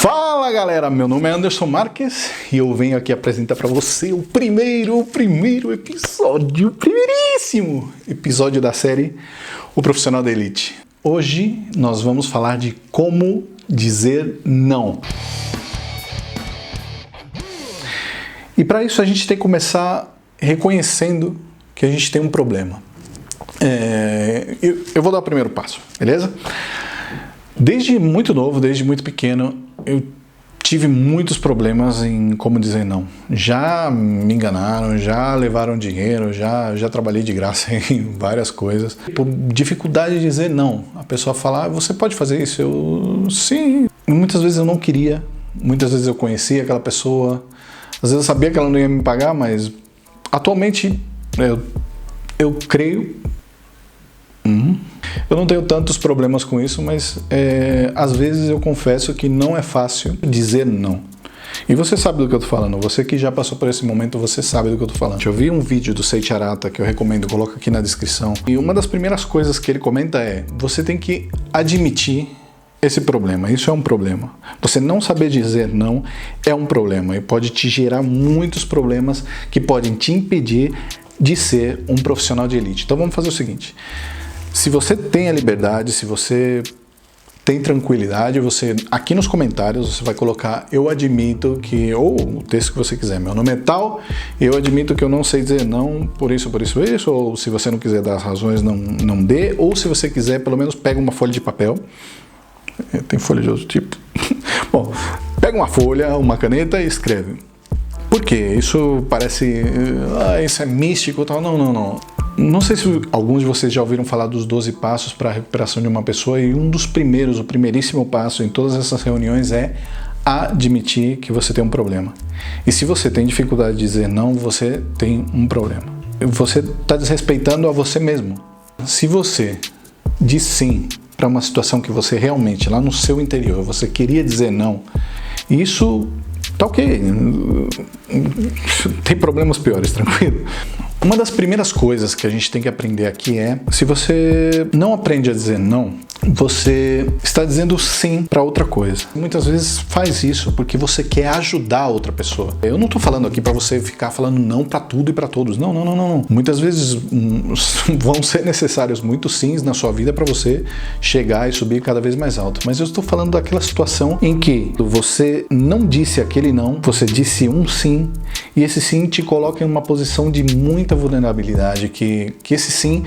Fala galera, meu nome é Anderson Marques e eu venho aqui apresentar para você o primeiríssimo episódio da série O Profissional da Elite. Hoje nós vamos falar de como dizer não. E para isso a gente tem que começar reconhecendo que a gente tem um problema. Eu vou dar o primeiro passo, beleza? Desde muito novo, desde muito pequeno, eu tive muitos problemas em como dizer não. Já me enganaram, já levaram dinheiro, já trabalhei de graça em várias coisas. Por dificuldade de dizer não. A pessoa fala, você pode fazer isso? Eu, sim. Muitas vezes eu não queria, muitas vezes eu conhecia aquela pessoa, às vezes eu sabia que ela não ia me pagar, mas atualmente eu creio. Eu não tenho tantos problemas com isso, mas às vezes eu confesso que não é fácil dizer não. E você sabe do que eu tô falando, você que já passou por esse momento, você sabe do que eu tô falando. Eu vi um vídeo do Sei Charata que eu recomendo, coloco aqui na descrição. E uma das primeiras coisas que ele comenta é, você tem que admitir esse problema, isso é um problema. Você não saber dizer não é um problema e pode te gerar muitos problemas que podem te impedir de ser um profissional de elite. Então vamos fazer o seguinte. Se você tem a liberdade, se você tem tranquilidade, você aqui nos comentários você vai colocar eu admito que, ou o texto que você quiser, meu nome é tal, eu admito que eu não sei dizer não por isso, ou se você não quiser dar as razões, não dê, ou se você quiser, pelo menos pega uma folha de papel, tem folha de outro tipo, bom, pega uma folha, uma caneta e escreve. Por quê? Isso parece, isso é místico e tal, não. Não sei se alguns de vocês já ouviram falar dos 12 passos para a recuperação de uma pessoa e um dos primeiros, o primeiríssimo passo em todas essas reuniões é admitir que você tem um problema. E se você tem dificuldade de dizer não, você tem um problema. Você está desrespeitando a você mesmo. Se você diz sim para uma situação que você realmente, lá no seu interior, você queria dizer não, isso tá ok, tem problemas piores, tranquilo. Uma das primeiras coisas que a gente tem que aprender aqui é, se você não aprende a dizer não, você está dizendo sim para outra coisa. Muitas vezes faz isso porque você quer ajudar a outra pessoa. Eu não estou falando aqui para você ficar falando não para tudo e para todos. Não. Muitas vezes vão ser necessários muitos sims na sua vida para você chegar e subir cada vez mais alto. Mas eu estou falando daquela situação em que você não disse aquele não, você disse um sim, e esse sim te coloca em uma posição de muita vulnerabilidade, que esse sim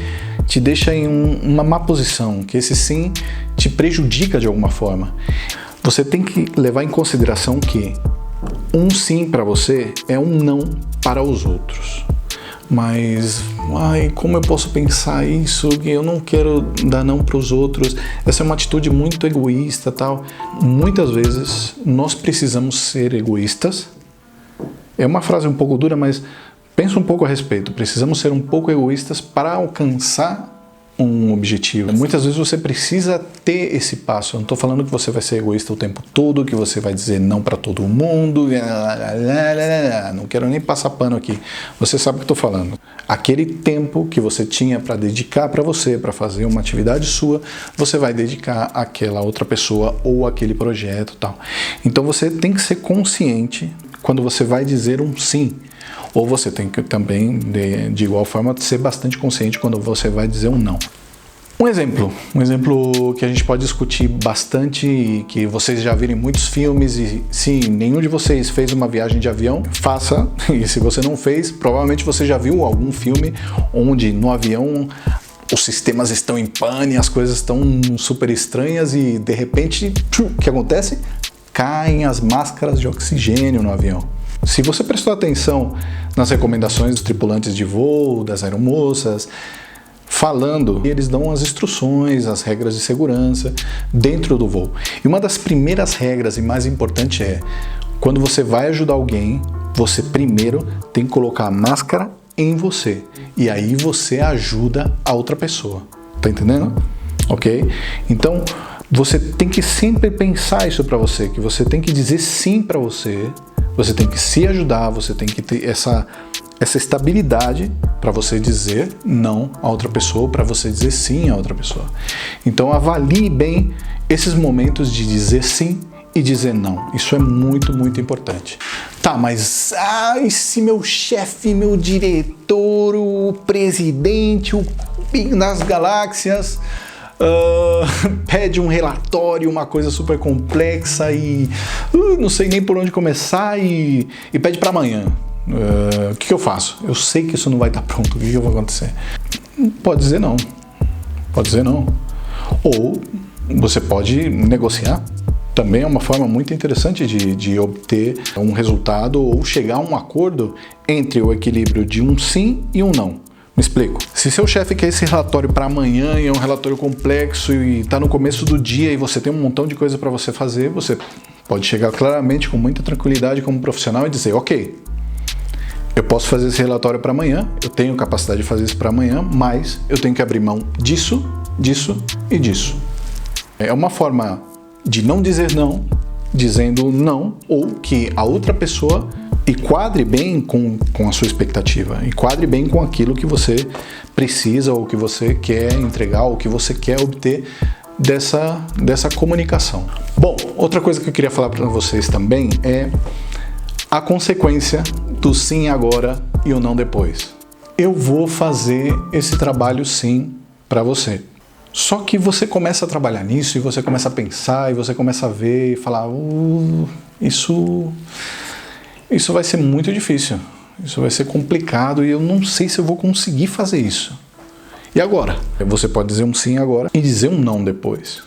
te deixa em uma má posição, que esse sim te prejudica de alguma forma. Você tem que levar em consideração que um sim para você é um não para os outros. Mas, como eu posso pensar isso? Que eu não quero dar não para os outros. Essa é uma atitude muito egoísta, tal. Muitas vezes nós precisamos ser egoístas. É uma frase um pouco dura, mas pensa um pouco a respeito. Precisamos ser um pouco egoístas para alcançar um objetivo. Muitas vezes você precisa ter esse passo. Eu não estou falando que você vai ser egoísta o tempo todo, que você vai dizer não para todo mundo. Não quero nem passar pano aqui. Você sabe o que estou falando. Aquele tempo que você tinha para dedicar para você, para fazer uma atividade sua, você vai dedicar àquela outra pessoa ou àquele projeto, tal. Então você tem que ser consciente quando você vai dizer um sim. Ou você tem que também, de igual forma, ser bastante consciente quando você vai dizer um não. Um exemplo que a gente pode discutir bastante e que vocês já viram em muitos filmes, e se nenhum de vocês fez uma viagem de avião, faça. E se você não fez, provavelmente você já viu algum filme onde no avião os sistemas estão em pane, as coisas estão super estranhas e de repente, o que acontece? Caem as máscaras de oxigênio no avião. Se você prestou atenção nas recomendações dos tripulantes de voo, das aeromoças, falando, eles dão as instruções, as regras de segurança dentro do voo. E uma das primeiras regras e mais importante é, quando você vai ajudar alguém, você primeiro tem que colocar a máscara em você. E aí você ajuda a outra pessoa. Tá entendendo? Ok? Então, você tem que sempre pensar isso para você, que você tem que dizer sim para você. Você tem que se ajudar, você tem que ter essa estabilidade para você dizer não a outra pessoa, para você dizer sim a outra pessoa. Então avalie bem esses momentos de dizer sim e dizer não. Isso é muito, muito importante. Tá, mas e se meu chefe, meu diretor, o presidente, o Big das galáxias pede um relatório, uma coisa super complexa e não sei nem por onde começar e pede para amanhã. O que eu faço? Eu sei que isso não vai estar pronto. O que vai acontecer? Pode dizer não. Pode dizer não. Ou você pode negociar. Também é uma forma muito interessante de obter um resultado ou chegar a um acordo entre o equilíbrio de um sim e um não. Me explico. Se seu chefe quer esse relatório para amanhã e é um relatório complexo e está no começo do dia e você tem um montão de coisa para você fazer, você pode chegar claramente com muita tranquilidade como profissional e dizer, ok, eu posso fazer esse relatório para amanhã, eu tenho capacidade de fazer isso para amanhã, mas eu tenho que abrir mão disso, disso e disso. É uma forma de não dizer não, dizendo não, ou que a outra pessoa enquadre bem com a sua expectativa, enquadre bem com aquilo que você precisa, ou que você quer entregar, ou que você quer obter dessa comunicação. Bom, outra coisa que eu queria falar para vocês também é a consequência do sim agora e o não depois. Eu vou fazer esse trabalho sim para você. Só que você começa a trabalhar nisso e você começa a pensar e você começa a ver e falar isso vai ser muito difícil, isso vai ser complicado e eu não sei se eu vou conseguir fazer isso. E agora? Você pode dizer um sim agora e dizer um não depois.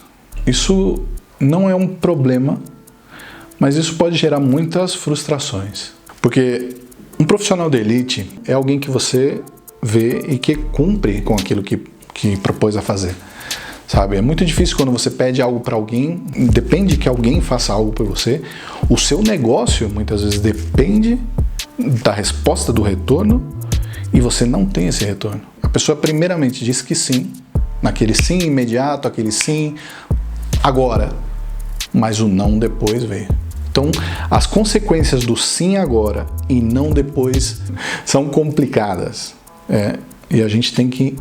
Isso não é um problema, mas isso pode gerar muitas frustrações. Porque um profissional de elite é alguém que você vê e que cumpre com aquilo que propôs a fazer. Sabe? É muito difícil quando você pede algo para alguém, depende que alguém faça algo por você. O seu negócio muitas vezes depende da resposta do retorno e você não tem esse retorno. A pessoa primeiramente diz que sim, naquele sim imediato, aquele sim agora, mas o não depois veio. Então, as consequências do sim agora e não depois são complicadas. E a gente tem que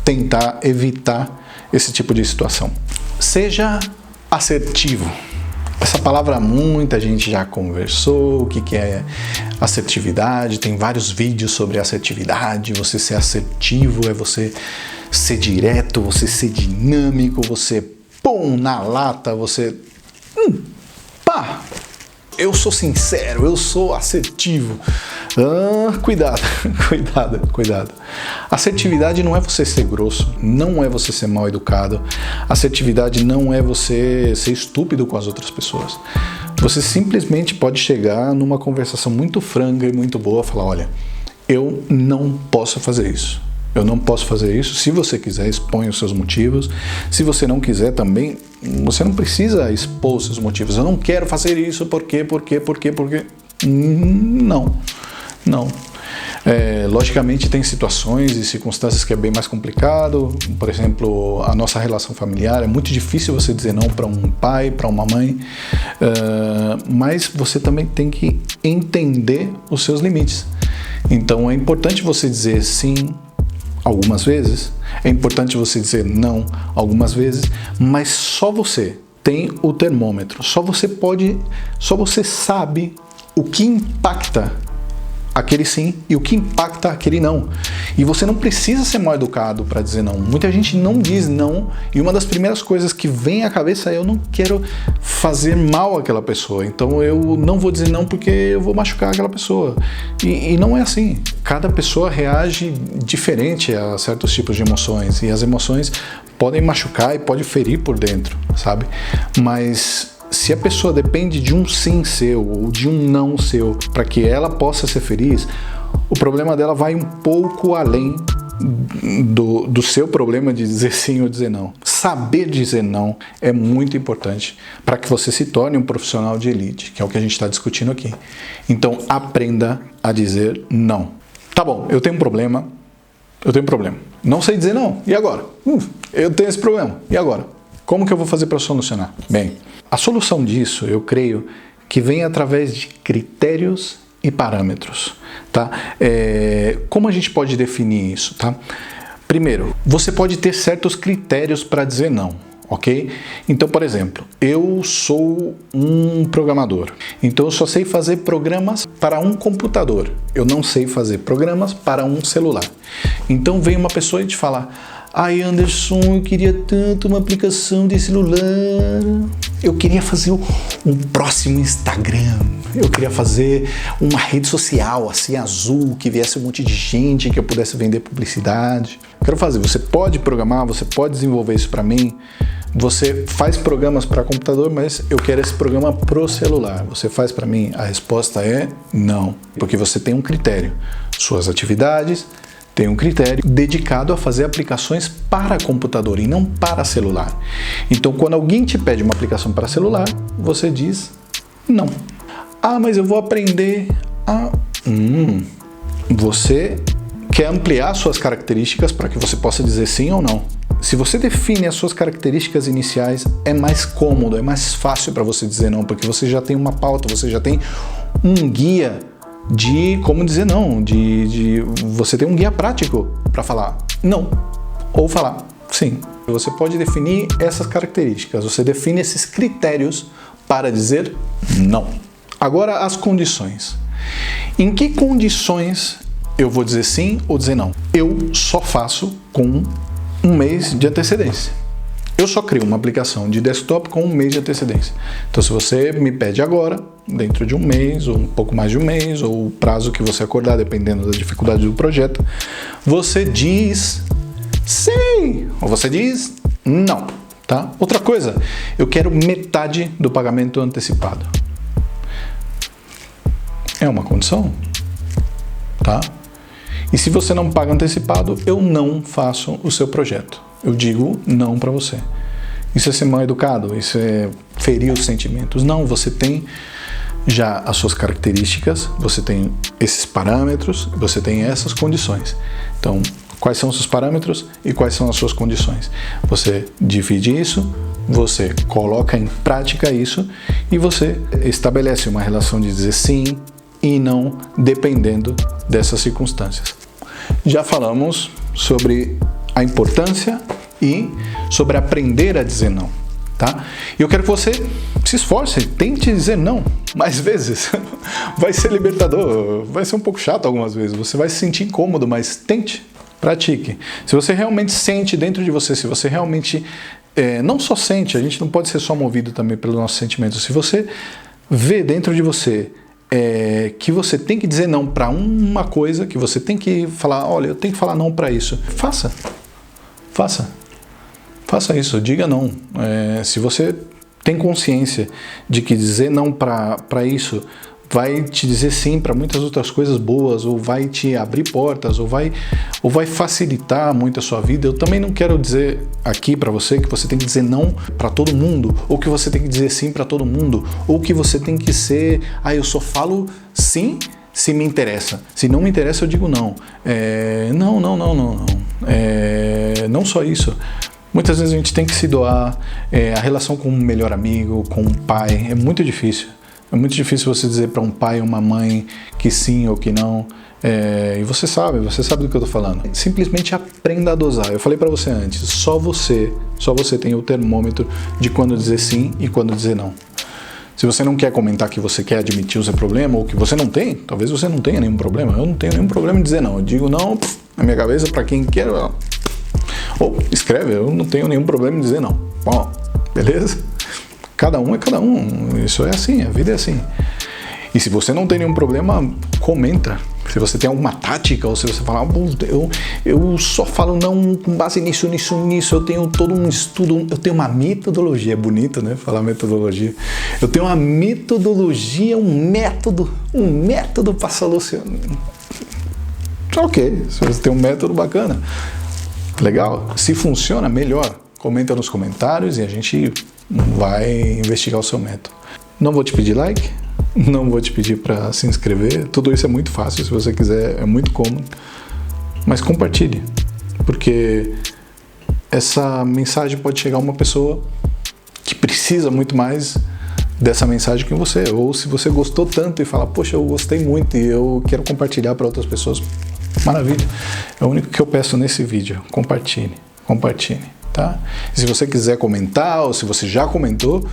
tentar evitar esse tipo de situação. Seja assertivo. Essa palavra muita gente já conversou, o que é assertividade, tem vários vídeos sobre assertividade, você ser assertivo é você ser direto, você ser dinâmico, você pum na lata, você eu sou sincero, eu sou assertivo. Cuidado. Assertividade não é você ser grosso, não é você ser mal educado. Assertividade não é você ser estúpido com as outras pessoas. Você simplesmente pode chegar numa conversação muito franca e muito boa, falar, olha, eu não posso fazer isso. Eu não posso fazer isso. Se você quiser, exponha os seus motivos. Se você não quiser também, você não precisa expor os seus motivos. Eu não quero fazer isso, por quê? Não. Logicamente tem situações e circunstâncias que é bem mais complicado. Por exemplo, a nossa relação familiar. É muito difícil você dizer não para um pai, para uma mãe. Mas você também tem que entender os seus limites. Então é importante você dizer sim algumas vezes, é importante você dizer não algumas vezes, mas só você tem o termômetro, só você sabe o que impacta aquele sim e o que impacta aquele não. E você não precisa ser mal educado para dizer não. Muita gente não diz não e uma das primeiras coisas que vem à cabeça é eu não quero fazer mal àquela pessoa, então eu não vou dizer não porque eu vou machucar aquela pessoa. E não é assim. Cada pessoa reage diferente a certos tipos de emoções e as emoções podem machucar e podem ferir por dentro, sabe? Mas se a pessoa depende de um sim seu ou de um não seu para que ela possa ser feliz, o problema dela vai um pouco além do seu problema de dizer sim ou dizer não. Saber dizer não é muito importante para que você se torne um profissional de elite, que é o que a gente está discutindo aqui. Então, aprenda a dizer não. Tá bom, eu tenho um problema. Não sei dizer não. E agora? Eu tenho esse problema. E agora? Como que eu vou fazer para solucionar? Bem, a solução disso, eu creio, que vem através de critérios e parâmetros, tá? Como a gente pode definir isso, tá? Primeiro, você pode ter certos critérios para dizer não, ok? Então, por exemplo, eu sou um programador, então eu só sei fazer programas para um computador, eu não sei fazer programas para um celular. Então vem uma pessoa e te fala: ai, Anderson, eu queria tanto uma aplicação de celular, eu queria fazer um próximo Instagram, eu queria fazer uma rede social assim azul, que viesse um monte de gente, que eu pudesse vender publicidade. Quero fazer. Você pode programar, você pode desenvolver isso para mim. Você faz programas para computador, mas eu quero esse programa pro celular. Você faz para mim? A resposta é não, porque você tem um critério. Suas atividades têm um critério dedicado a fazer aplicações para computador e não para celular. Então, quando alguém te pede uma aplicação para celular, você diz não. Ah, mas eu vou aprender a... Você quer ampliar suas características para que você possa dizer sim ou não. Se você define as suas características iniciais, é mais cômodo, é mais fácil para você dizer não, porque você já tem uma pauta, você já tem um guia de como dizer não, você tem um guia prático para falar não ou falar sim. Você pode definir essas características, você define esses critérios para dizer não. Agora, as condições. Em que condições eu vou dizer sim ou dizer não? Eu só faço com um mês de antecedência. Eu só crio uma aplicação de desktop com um mês de antecedência. Então, se você me pede agora, dentro de um mês, ou um pouco mais de um mês, ou o prazo que você acordar, dependendo da dificuldade do projeto, você diz sim, ou você diz não, tá? Outra coisa, eu quero metade do pagamento antecipado. É uma condição, tá? E se você não paga antecipado, eu não faço o seu projeto. Eu digo não para você. Isso é ser mal educado, isso é ferir os sentimentos. Não, você tem já as suas características, você tem esses parâmetros, você tem essas condições. Então, quais são os seus parâmetros e quais são as suas condições? Você divide isso, você coloca em prática isso e você estabelece uma relação de dizer sim e não, dependendo dessas circunstâncias. Já falamos sobre a importância e sobre aprender a dizer não, tá? E eu quero que você se esforce, tente dizer não mais vezes. Vai ser libertador, vai ser um pouco chato algumas vezes, você vai se sentir incômodo, mas tente, pratique. Se você realmente sente dentro de você, se você realmente não só sente, a gente não pode ser só movido também pelos nossos sentimentos. Se você vê dentro de você que você tem que dizer não para uma coisa, que você tem que falar, olha, eu tenho que falar não para isso. Faça isso, diga não. Se você tem consciência de que dizer não para isso vai te dizer sim para muitas outras coisas boas, ou vai te abrir portas, ou vai facilitar muito a sua vida. Eu também não quero dizer aqui para você que você tem que dizer não para todo mundo, ou que você tem que dizer sim para todo mundo, ou que você tem que ser, eu só falo sim se me interessa. Se não me interessa, eu digo não. Não. Não só isso. Muitas vezes a gente tem que se doar. A relação com um melhor amigo, com um pai, é muito difícil. É muito difícil você dizer para um pai ou uma mãe que sim ou que não. E você sabe do que eu estou falando. Simplesmente aprenda a dosar. Eu falei para você antes, só você tem o termômetro de quando dizer sim e quando dizer não. Se você não quer comentar que você quer admitir o seu problema ou que você não tem, talvez você não tenha nenhum problema. Eu não tenho nenhum problema em dizer não. Eu digo não na minha cabeça para quem quer. Ou escreve, eu não tenho nenhum problema em dizer não. Bom, beleza? Cada um é cada um. Isso é assim, a vida é assim. E se você não tem nenhum problema, comenta. Se você tem alguma tática, ou se você fala, eu só falo não com base nisso, eu tenho todo um estudo, eu tenho uma metodologia, é bonito, né, falar metodologia. Eu tenho uma metodologia, um método para solucionar. Ok, se você tem um método bacana, legal. Se funciona, melhor. Comenta nos comentários e a gente vai investigar o seu método. Não vou te pedir like, não vou te pedir para se inscrever, tudo isso é muito fácil, se você quiser, é muito cômodo, mas compartilhe, porque essa mensagem pode chegar a uma pessoa que precisa muito mais dessa mensagem que você, ou se você gostou tanto e fala, poxa, eu gostei muito e eu quero compartilhar para outras pessoas, maravilha, é o único que eu peço nesse vídeo, compartilhe. tá? E se você quiser comentar, ou se você já comentou,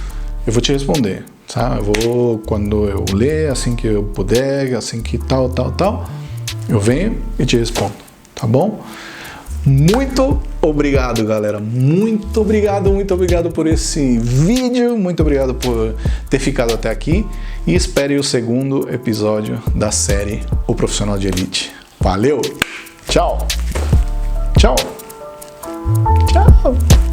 eu vou te responder, tá? Eu vou, quando eu ler, assim que eu puder, assim que tal, eu venho e te respondo, tá bom? Muito obrigado, galera. Muito obrigado por esse vídeo. Muito obrigado por ter ficado até aqui. E espere o segundo episódio da série O Profissional de Elite. Valeu! Tchau! Tchau! Tchau!